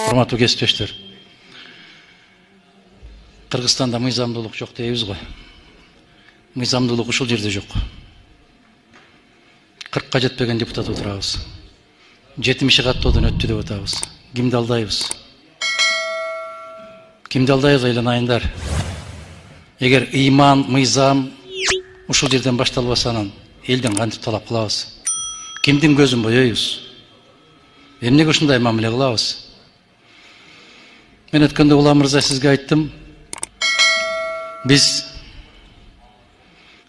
Урматтуу кесиптештер. Кыргызстанда мыйзамдуулук жок дейбиз го. Мыйзамдуулук ушул жерде жок. 40ка жетпеген депутат отурабыз. 70 каттоодон өттү деп атабыз. Кимди алдайбыз? Кимди алдайбыз айланайындар? Эгер ыйман, мыйзам ушул жерден башталбаса анан элден кантип талап кылабыз? Кимдин көзүн боёйбуз? Эмнеге ушундай мамиле кылабыз? Мен өткөндө Улам мырза сизге айттым. Биз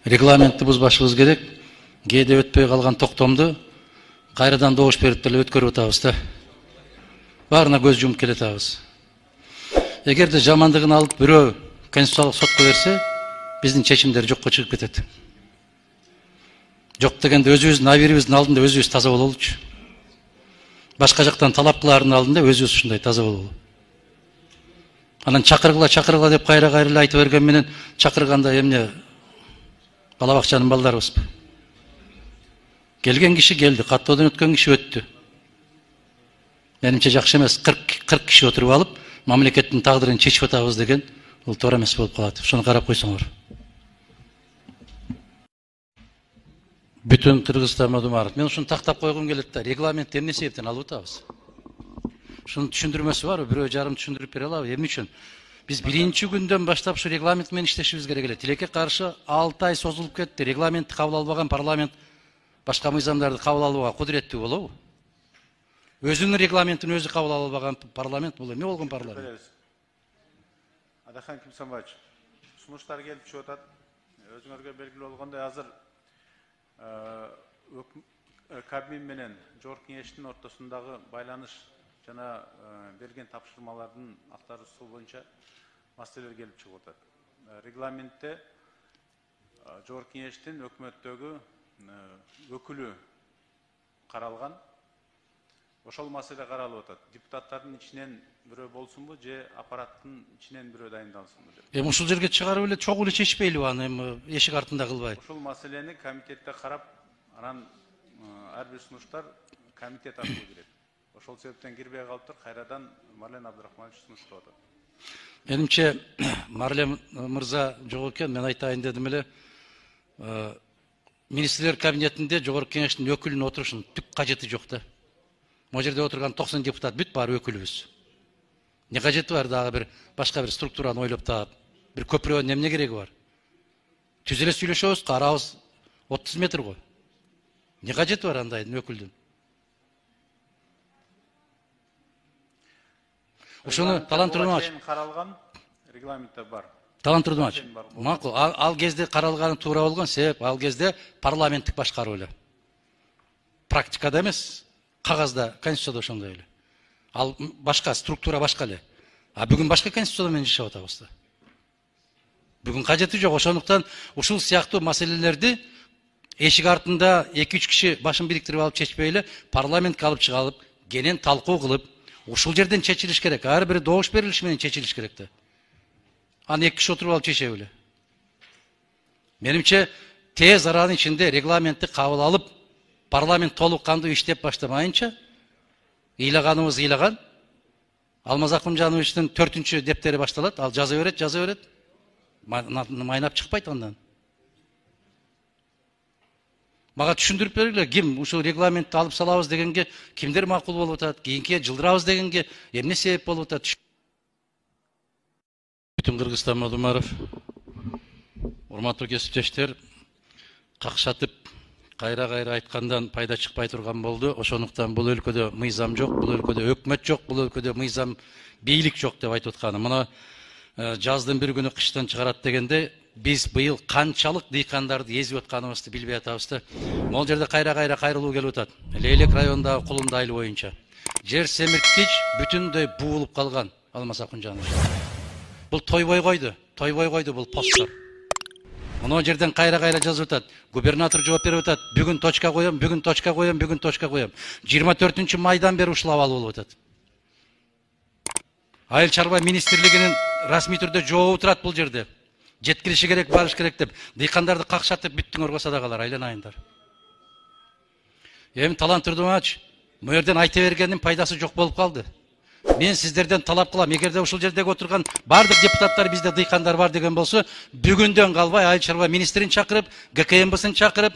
регламентти бузбашыбыз керек. Кээде өтпөй калган токтомду кайрадан добуш берип деле өткөрүп атабыз да. Баарына көз жумуп келатабыз. Эгерде жамандыгын алып бирөө конституциялык сотко берсе, биздин чечимдер жокко чыгып кетет. Жок дегенде өзүбүздүн абийирибиздин алдында өзүбүз таза бололучу. Башка жактан талап кылаардын алдында өзүбүз ушундай таза бололу. Анан чакыргыла деп кайра айтып берген менен чакырганда эмне бала бакчанын балдарыбызбы? Келген киши келди, каттоодон өткөн киши өттү. Менимче жакшы эмес, 40 киши отуруп алып, мамлекеттин тагдырын чечип атабыз деген бул туура эмес болуп калат. Ушуну карап койсоңор. Бүтүн Кыргызстан Мадумаров. Мен ушуну тактап койгум келет да, регламент эмне себептен алып атабыз? Шунун түшүндүрмөсү барбы? Бирөө жарым түшүндүрүп бере алабы? Эмне үчүн? Биз биринчи күндөн баштап ушу регламент менен иштешибиз керек эле. Тилекке каршы 6 ай созулуп кетти. Регламентти кабыл албаган парламент башка мыйзамдарды кабыл алууга кудуреттүү болобу? Өзүнүн регламентин өзү кабыл албаган парламент бул эмне болгон парламент? Адахан Кимсанбаевич, сунуштар келип чыгып атат. Өзүңөргө белгилүү болгондой азыр Кабмин менен Жогорку Кеңештин ортосундагы байланыш жана берген тапшырмалардын актаруусу боюнча маселелер келип чыгып атат. Регламентте Жогорку Кеңештин өкмөттөгү өкүлү каралган. Ошол маселе каралып атат. Депутаттардын ичинен бирөө болсунбу же аппараттын ичинен бирөө дайындалсынбы деп. Ушул жерге чыгарып эле чогуу эле чечпейлиби аны эми эшик артында кылбай? Ушул маселени комитетте карап, анан ар бир сунуштар комитет аркылуу кирет. Ошол себептен кирбей калыптыр, кайрадан Марлен Абдрахманович сунуштап атат. Менимче Марлен мырза жок экен, мен айтайын дедим эле. Министрлер кабинетинде Жогорку Кеңештин өкүлүнүн отурушунун түк кажети жок да. Могу жерде отурган 90 депутат бүт баары өкүлүбүз. Не кажети бар дагы бир башка бир структураны ойлоп таап, бир көпүрөнүн эмне кереги бар? Түз эле сүйлөшөбүз, арабыз 30 метр го. Не кажети бар андайдын өкүлдүн? Ушуну Талант Турдумович каралган регламентте бар. Талант Турдумович, макул, ал кезде каралганы туура болгон, себеп ал кезде парламенттик башкаруу эле. Практикада эмес, кагазда, конституцияда ошондой эле. Ал башка структура башка эле. А бүгүн башка конституция менен жашап атабыз да. Бүгүн кажети жок, ошондуктан ушул сыяктуу маселелерди эшик артында 2-3 киши башын бириктирип алып чечпей эле парламентке алып чыгалып, кенен талкуу кылып, ушул жерден чечилиш керек. Ар бири добуш берилиш менен чечилиш керек да. Аны 2 киши отуруп алып чечеби эле. Менимче тез аранын ичинде регламентти кабыл алып, парламент толук кандуу иштеп баштамайынча, ыйлаганыбыз ыйлаган. Алмаз Акымжановичтин 4-чү дептери башталат, ал жаза берет. Майнап чыкпайт андан. Мага түшүндүрүп бергиле, ким ушул регламентти алып салабыз дегенге кимдер макул болуп атат, кийинки жылдырабыз дегенге эмне себеп болуп атат? Бүтүн Кыргызстан Мадумаров, урматтуу кесиптештер, какшатып кайра айткандан пайда чыкпай турган болду. Ошондуктан бул өлкөдө мыйзам жок, бул өлкөдө өкмөт жок, бул өлкөдө мыйзам бийлик жок деп айтып атканым. Мына жаздын бир күнү кыштан чыгарат дегенде биз быйыл канчалык дыйкандарды эзип атканыбызды билбей атабыз да. Могул жерде кайра кайрылуу келип атат. Лейлек районундагы Кулунда айыл боюнча жер семирткич бүтүндөй буулуп калган. Алмаз Акымжанович. Бул тойбой койду бул посттор. Мына жерден кайра жазып атат. Губернатор жооп берип атат. Бүгүн точка коем. 24 майдан бери ушул абал болуп атат. Айыл чарба министрлигинин расмий түрдө жообу турат бул жерде. Жеткириши керек, барыш керек деп. Дыйкандарды какшатып бүттүңөр садакалар, айланайындар. Эми Талант Турдумович, бул жерден айта бергендин пайдасы жок болуп калды. Мен сіздерден талап кылам, эгерде ушул жердеги отурган бардык депутаттар бизде дыйкандар бар деген болсо, бүгүндөн калбай айыл чарба министрин чакырып, ГКМБсын чакырып,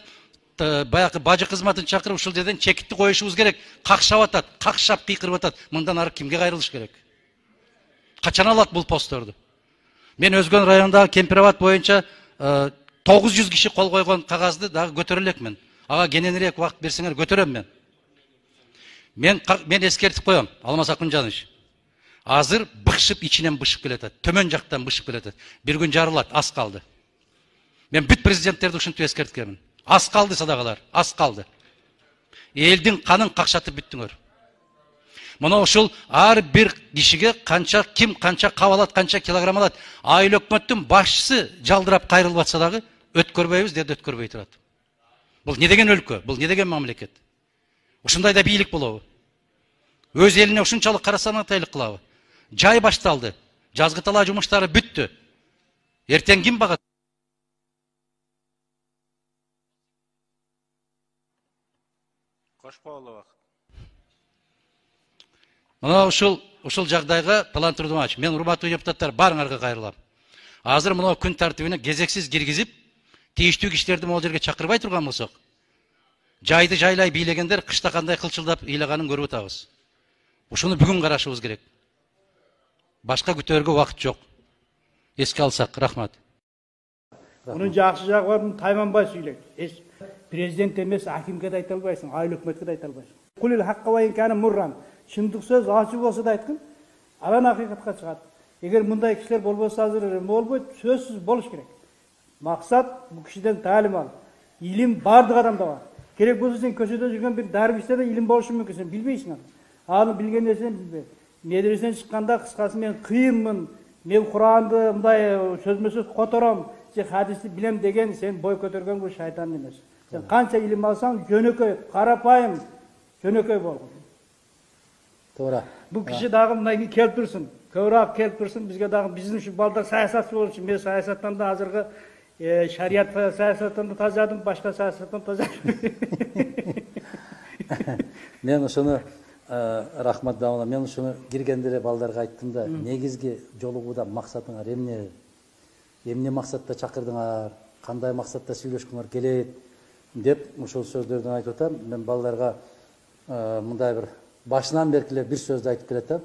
баягы бажы кызматын чакырып ушул жерден чекитти коюшубуз керек. Какшап атат, какшап кыйкырып атат. Мындан ары кимге кайрылыш керек? Качан алат бул постторду? Мен Өзгөн районундагы Кемпирабад боюнча 900 киши кол койгон кагазды дагы көтөрө элекмин. Ага кененирээк убакыт берсеңер көтөрөм мен. Мен эскертип коем, Алмаз Акунжанович. Азыр бышып ичинен бышып келатат, төмөн жактан бышып келатат. Бир күн жарылат, аз калды. Мен бүт президенттерди ушинтип эскерткенмин. Аз калды садагалар, аз калды. Элдин канын какшатып бүттүңөр. Мына ушул ар бир кишиге ким канча кап алат, канча килограмм алат. Айыл өкмөттүн башчысы жалдырап кайрылып атса дагы өткөрбөйбүз деп өткөрбөй турат. Бул не деген өлкө? Бул не деген мамлекет? Ушундай да бийлик болобу? Өз элине ушунчалык карасанатайлык кылабы? Жай башталды. Жазгы талаа жумуштары бүттү. Эртең ким багат? Кошпоолу убакыт. Мына ушул жагдайга талантырдымач. Мен урматтуу депутаттар барыңарга кайрылам. Азыр мына күн тартибине кезексиз киргизип, тийиштүү кишилерди могул жерге чакырбай турган болсок, жайды жайлай бийлегендер кышта кандай кылчылдап ыйлаганын көрүп атабыз. Ушуну бүгүн карашыбыз керек. Башка күтөргө убакыт жок. Эске алсак, рахмат. Мунун жакшы жагы бар, муну тайманбай сүйлөйт. Президент эмес, акимге да айта албайсың, айыл өкмөткө да айта албайсың. Кулил хакка ва инкана мурран. Чындык сөз ачык болсо да айткын, анан акыйкатка чыгат. Эгер мындай кишилер болбосо азыр болбойт, сөзсүз болуш керек. Максат бул кишиден таалим ал. Илим бардык адамда бар. Керек болсо сен көчөдө жүргөн бир дарбиште да илим болушу мүмкүн, сен билбейсиң аны. Аны билген нерсени билбе. Медреседен чыкканда кыскасы мен кыйынмын, мен Куранды мындай сөзмө-сөз котором, же хадисти билем деген сен бой көтөргөн бул шайтан эмес. Сен канча илим алсаң, жөнөкөй, карапайым, жөнөкөй болгон. Туура. Бул киши дагы мындай келип турсун. Көбүрөөк келип турсун, бизге дагы биздин ушу балдар саясатчы болушу. Мен саясаттан да азыркы шарият саясаттан да тазадым, башка саясаттан тазадым. Мен ушуну рахмат дамына, мен ушуну киргенде эле балдарга айттым да, негизги жолугууда максатыңар эмне максатта чакырдыңар, кандай максатта сүйлөшкүңөр келет деп ушул сөздөрдү айтып атам. Мен балдарга мындай бир башынан берки эле бир сөздү айтып келатам.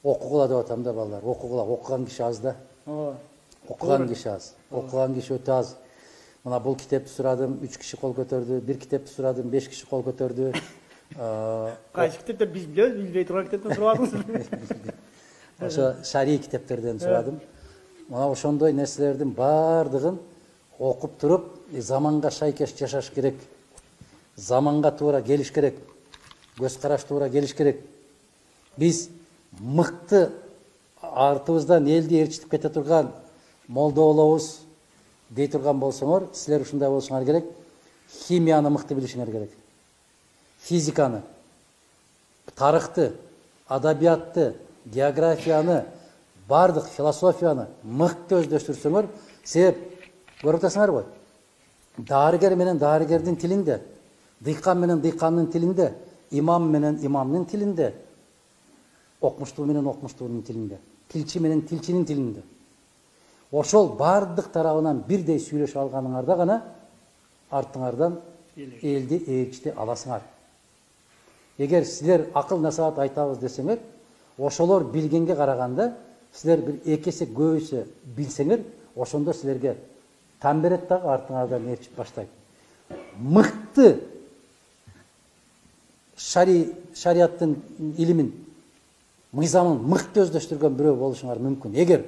Окугула деп атам да балдар, окугула, окуган киши аз да. Окуган киши аз. Окуган киши өтө аз. Мына бул китепти сурадым, 3 киши кол көтөрдү, бир китепти сурадым, 5 киши кол көтөрдү. Кайсы китептер биз билебиз, билбей турган китептен сурабыңыз. Ошо шарий китептерден сурадым. Мына ошондой нерселердин бардыгын окуп туруп, заманга шайкеш жашаш керек. Заманга туура келиш керек. Көз караш туура келиш керек. Биз мыкты артыбыздан элди ээрчитип кете турган молдо болобуз дей турган болсоңор, силер ушундай болушуңар керек. Химияны мыкты билишиңер керек. Физиканы, тарыхты, адабиятты, географияны, бардык философияны мыкты өздөштүрсөңөр, себеп көрүп атасыңар го. Дарыгер менен дарыгердин тилинде, дыйкан менен дыйкандын тилинде, имам менен имамдын тилинде, окумуштуу менен окумуштуунун тилинде, тилчи менен тилчинин тилинде. Ошол бардык тарабынан бирдей сүйлөшүп алганыңарда гана артыңардан элди ээрчите аласыңар. Эгер силер акыл насаат айтабыз десеңер, ошолор билгенге караганда силер бир 2 эсе көбүсө билсеңер, ошондо силерге там берет дагы артыңардан ээрчип баштайт. Мыкты шарияттын илимин, мыйзамын мыкты өздөштүргөн бирөө болушуңар мүмкүн. Эгер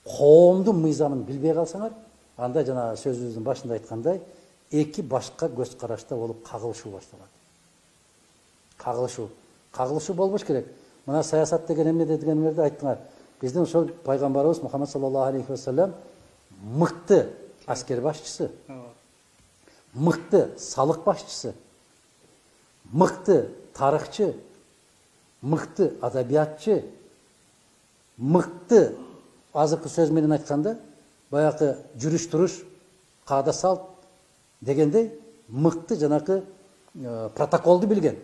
коомдун мыйзамын билбей калсаңар, анда жана сөзүбүздүн башында айткандай, эки башка көз карашта болуп кагылышуу башталат. Кагылышуу болбош керек. Мына саясат деген эмне дегенлерди айттыңар. Биздин ошол пайгамбарыбыз Мухаммад саллаллаху алейхи ва саллям мыкты аскер башчысы, мыкты салык башчысы, мыкты тарыхчы, мыкты адабиятчы, мыкты азыркы сөз менен айтканда, баягы жүрүш туруш, каада салт дегендей мыкты жанакы протоколду билген.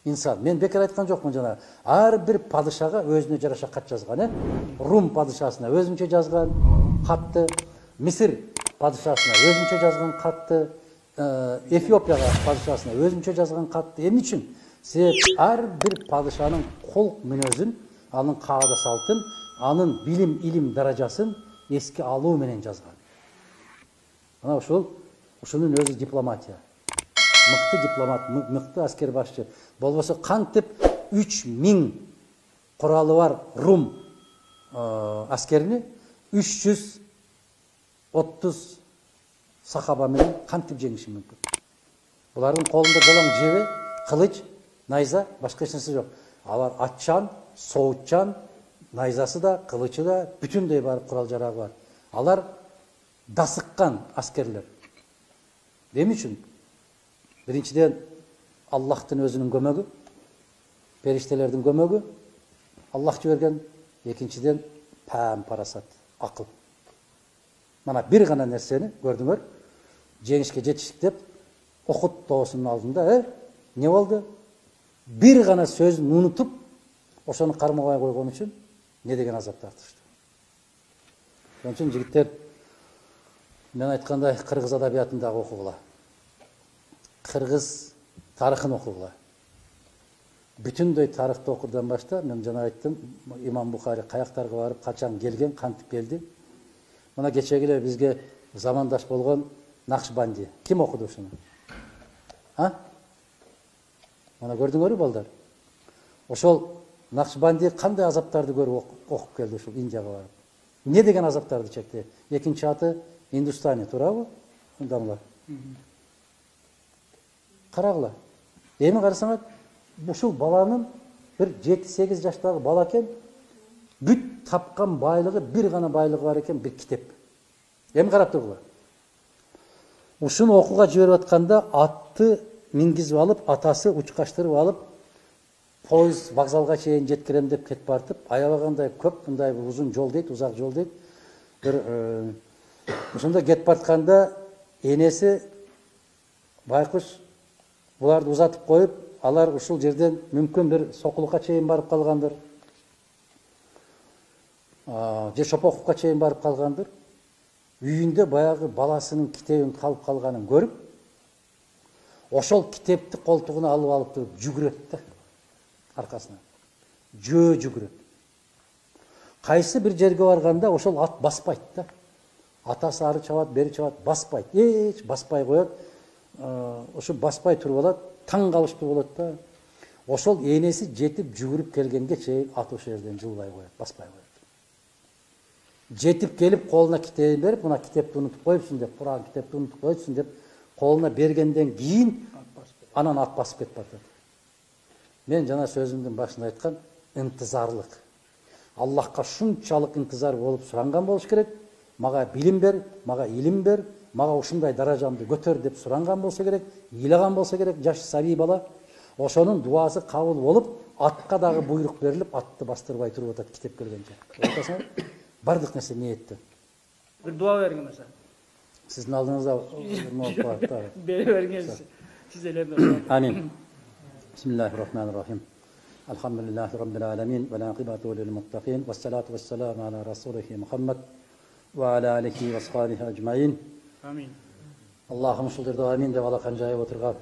инсан. Мен бекер айткан жокмун жана. Ар бир падышага өзүнө жараша кат жазган, Рум падышасына өзүнчө жазган катты, Мисыр падышасына өзүнчө жазган катты, Эфиопияга падышасына өзүнчө жазган катты. Эмне үчүн? Себеп ар бир падышанын кулк мүнөзүн, анын каада салтын, анын билим, илим даражасын эске алуу менен жазган. Ана ушунун өзү дипломатия. Мыкты дипломат, мыкты аскер башчы. Болбосо кантип 3000 куралы бар Рум аскерини 330 сахаба менен кантип жеңиши мүмкүн? Булардын колунда жалаң жебе, кылыч, найза, башка эч нерсе жок. Алар атчан, соутчан, найзасы да, кылычы да, бүтүндөй бар курал жарагы бар. Алар дасыккан аскерлер. Эмне үчүн? Биринчиден Аллахтын өзүнүн көмөгү, периштелердин көмөгү, Аллах жиберген. Экинчиден пам парасат, акыл. Мана бир гана нерсени көрдүңөр, жеңишке жетиштик деп Охот тоосунун алдында, не болду? Бир гана сөзүн унутуп, ошону кармабай койгон үчүн не деген азап тартышты. Ошон үчүн жигиттер, мен айткандай кыргыз адабиятын дагы окугула. Кыргыз тарыхын окугула. Бүтүндөй тарыхты окурдан башта, мен жана айттым, Имам Бухари каяктарга барып, качан келген, кантип келди. Мына кечеги эле бизге замандаш болгон Накшбанди. Ким окуду ушуну? Мына көрдүңөрбү балдар? Ошол Накшбанди кандай азаптарды көрүп окуп келди ушул Индияга барып. Не деген азаптарды чекти? Экинчи аты Индустани, туурабы? Дамла. Карагыла. Эми карасаңар, ушул баланын бир 7-8 жаштагы бала экен, бүт тапкан байлыгы, бир гана байлыгы бар экен, бир китеп. Эми карап тургула. Ушуну окууга жиберип атканда атты мингизип алып, атасы учкаштырып алып, поезд вокзалга чейин жеткирем деп кетип бартып, аябагандай көп мындай узун жол дейт, узак жол дейт. Бир ошондо кетип бартканда энеси байкуш буларды узатып коюп, алар ушул жерден мүмкүн бир Сокулукка чейин барып калгандыр. Же Шопоковго чейин барып калгандыр. Үйүндө баягы баласынын китебин калып калганын көрүп, ошол китепти колтугуна алып туруп жүгүрөт да аркасына. Жүгүрөт. Кайсы бир жерге барганда ошол ат баспайт да. Атасы ары чабат, бери чабат, баспайт. Эч баспай коет. Ошо баспай туруп алат, таң калыштуу болот да. Ошол энеси жетип жүгүрүп келгенге чейин ат ошол жерден жылбай коет, баспай коет. Жетип келип колуна китебин берип, мына китепти унутуп коюпсуң деп, Куран китепти унутуп коюпсуң деп колуна бергенден кийин анан ат басып кетип атат. Мен жана сөзүмдүн башында айткан интизарлык. Аллахка шунчалык интизар болуп суранган болуш керек. Мага билим бер, мага илим бер, мага ушундай даражамды көтөр деп суранган болсо керек, ыйлаган болсо керек жаш саби бала. Ошонун дуасы кабыл болуп, атка дагы буйрук берилип, атты бастырбай туруп атат китеп келгенче. Окусаңар, бардык нерсе ниетте. Бир дуа бергин mesela. Сиздин алдыңызда Бери бергенсиз. Сиз эле. Амин. Бисмиллахир-рахманир-рахим. Алхамдулиллахи rabbil alamin ve l'aqibatu lil muttaqin ve salatu vesselamu ala rasulihi Muhammad ve ala alihi ve sahbihi ecmaîn. Amin. Allah'ım şuldurda amin деп алакан жайып отырган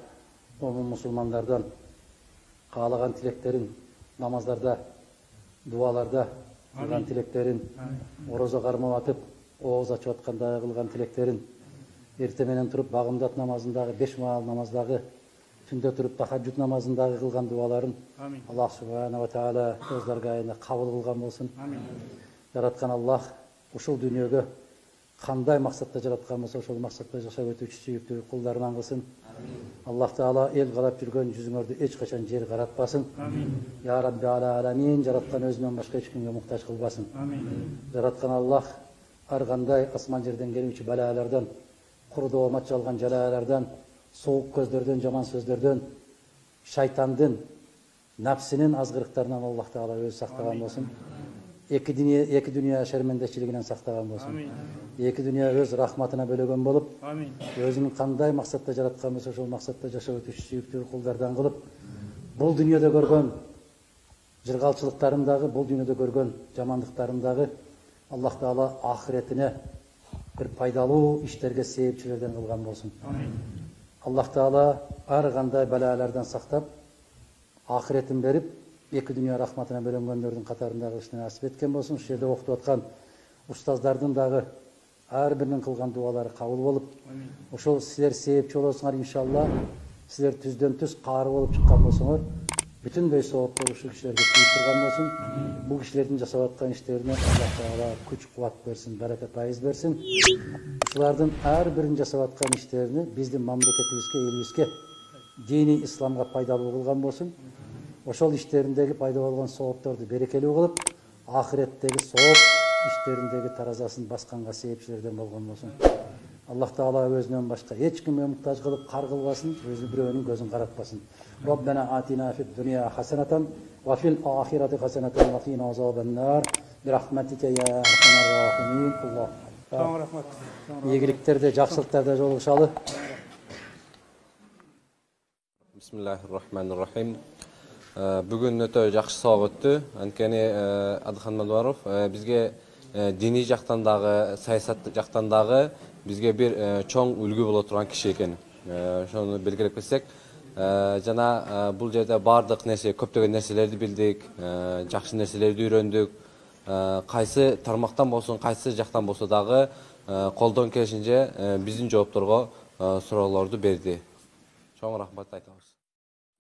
момун мусулмандардан каалаган тилектерин намаздарда, дуаларда кылган тилектерин, орозо кармап атып, ооз ачып атканда кылган тилектерин, эрте менен туруп багымдат намазындагы 5 маал намаздагы, түндө туруп тахаджуд намазындагы кылган дуаларын Аллах субхана ва таала өздөргө айында кабыл кылган болсун. Жараткан Аллах ушул дүйнөгө кандай максатта жараткан болсо ошол максатта жашап өтүүчү сүйүктүү кулдарынан кылсын. Аллах таала эл карап жүргөн жүзүңөрдү эч качан жер каратпасын. Я Рабби аламин, жараткан өзүнөн башка эч кимге муктаж кылбасын. Жараткан Аллах ар кандай асман жерден келүүчү балалардан, курдоо матчалган жалалардан, суук көздөрдөн, жаман сөздөрдөн, шайтандын, напсинин азгырыктарынан Аллах таала өзү сактаган болсун. Эки дүйнө шермендечилигинен сактаган болсун. Эки дүйнө өз рахматына бөлөгөн болуп, өзүнүн кандай максатта жараткан болсо ошол максатта жашап өтүүчү сүйүктүү кулдардан кылып, Бул дүйнөдө көргөн жыргалчылыктарымдагы, бул дүйнөдө көргөн жамандыктарымдагы Аллах Таала ахиретине bir пайдалуу иштерге себепчилерден кылган болсун. Аллах Таала ар кандай балалардан сактап, ахиретин берип, эки дүйнө рахматына бөлөнгөндөрдүн катарында кылышты насип эткен болсун. Ушул жерде окутуп аткан устаздардын дагы ар биринин кылган дуалары кабыл болуп, ошол силер себепчи болосуңар иншалла. Силер түздөн түз каары болуп чыккан болсоңор, бүтүндөй сооптор ушул кишилерге тийип турган болсун. Бул кишилердин жасап аткан иштерине Аллах Таала күч кубат берсин, барака пайыз берсин. Ушулардын ар бирин жасап аткан иштерини биздин мамлекетибизге, элибизге, дини исламга пайдалуу кылган болсун. Ошол иштериндеги пайда болгон соопторду берекелүү кылып, ахиреттеги сооп иштериндеги таразасын басканга себепчилерден болгон болсун. Аллах Таала өзүнөн башка эч кимге муктаж кылып кар кылбасын, өзү бирөөнүн көзүн каратпасын. Rabbana atina fid dunya hasanatan wa fil akhirati hasanatan wa qina azabannar. Birahmetika ya arhamar rahimin. Allah. Çok rahmet. Ийгиликтерде, жакшылыктарда жолугушалы. Bismillahirrahmanirrahim. Бүгүн өтө жакшы сабак өттү. Анткени Адылхан Мадуаров бизге диний жактан дагы, саясат жактан дагы бизге бир чоң үлгү боло турган киши экен. Ошону белгилеп кетсек, жана бул жерде бардык нерсе, көптөгөн нерселерди билдик, жакшы нерселерди үйрөндүк. Кайсы тармактан болсун, кайсы жактан болсо дагы колдон келишинче биздин жоопторго суроолорду берди. Чоң рахмат айтабыз.